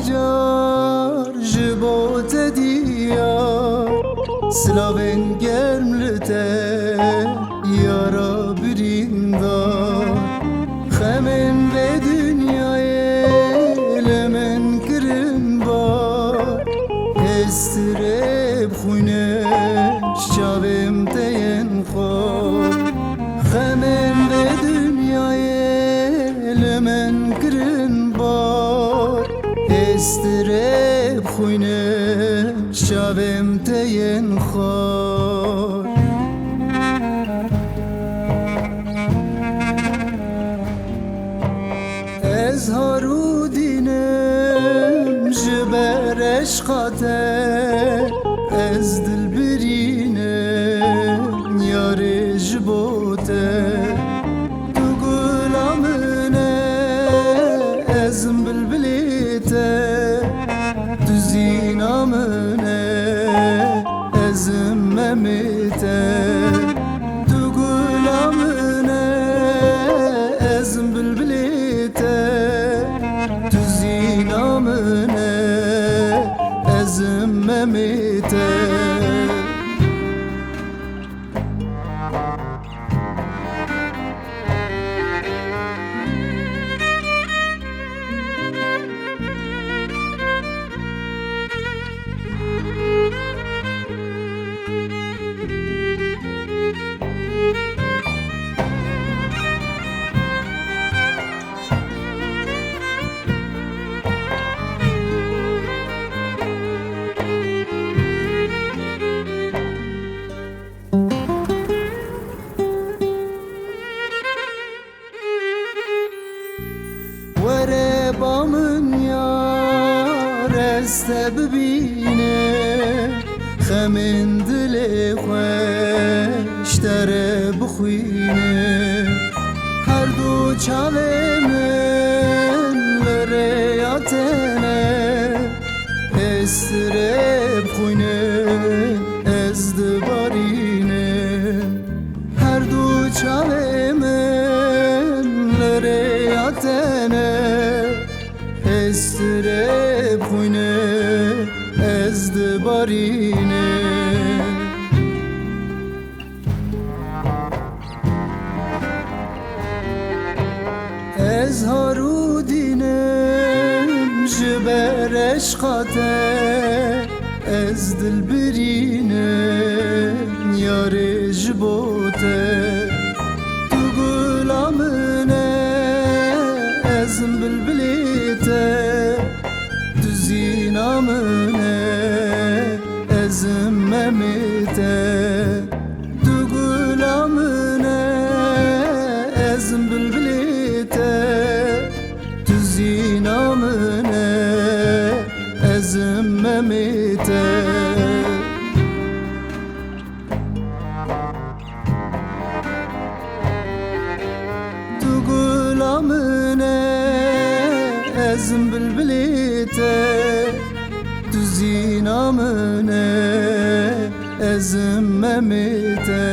Helbestajar jibote diyar Slaven germlite yara birindar Hemen ve dünyaya lemen kirin bar Estireb khune şavem teyen khor Hemen ve dünyaya lemen kirin bar Estireb khune şavem teyen khor Ez haru dinem jiber eşkate Ez dilbirinem yare jibote Tu gulamine ezim bilbilite Tu zinamine ezim memite Tu gulamine ezim bilbilite Tu zinamine ezim memite Were bamın yar este bibine Xemin dile xoş tere bixwine Her du çavemin lere yatene Estireb xwine ez dibarine Her du çavemin lere yatene Estireb xwine ez dibarine Ez haru dinem jiber eşkate Ez dilbirinem yare jibote Tu gulamine ezim bilbilite Tu zinamine ezim memite Tu gulamine ezim bilbilite Tu zinamine ezim memite Tu gulamine ezim bilbilite Tu zinamine ezim memite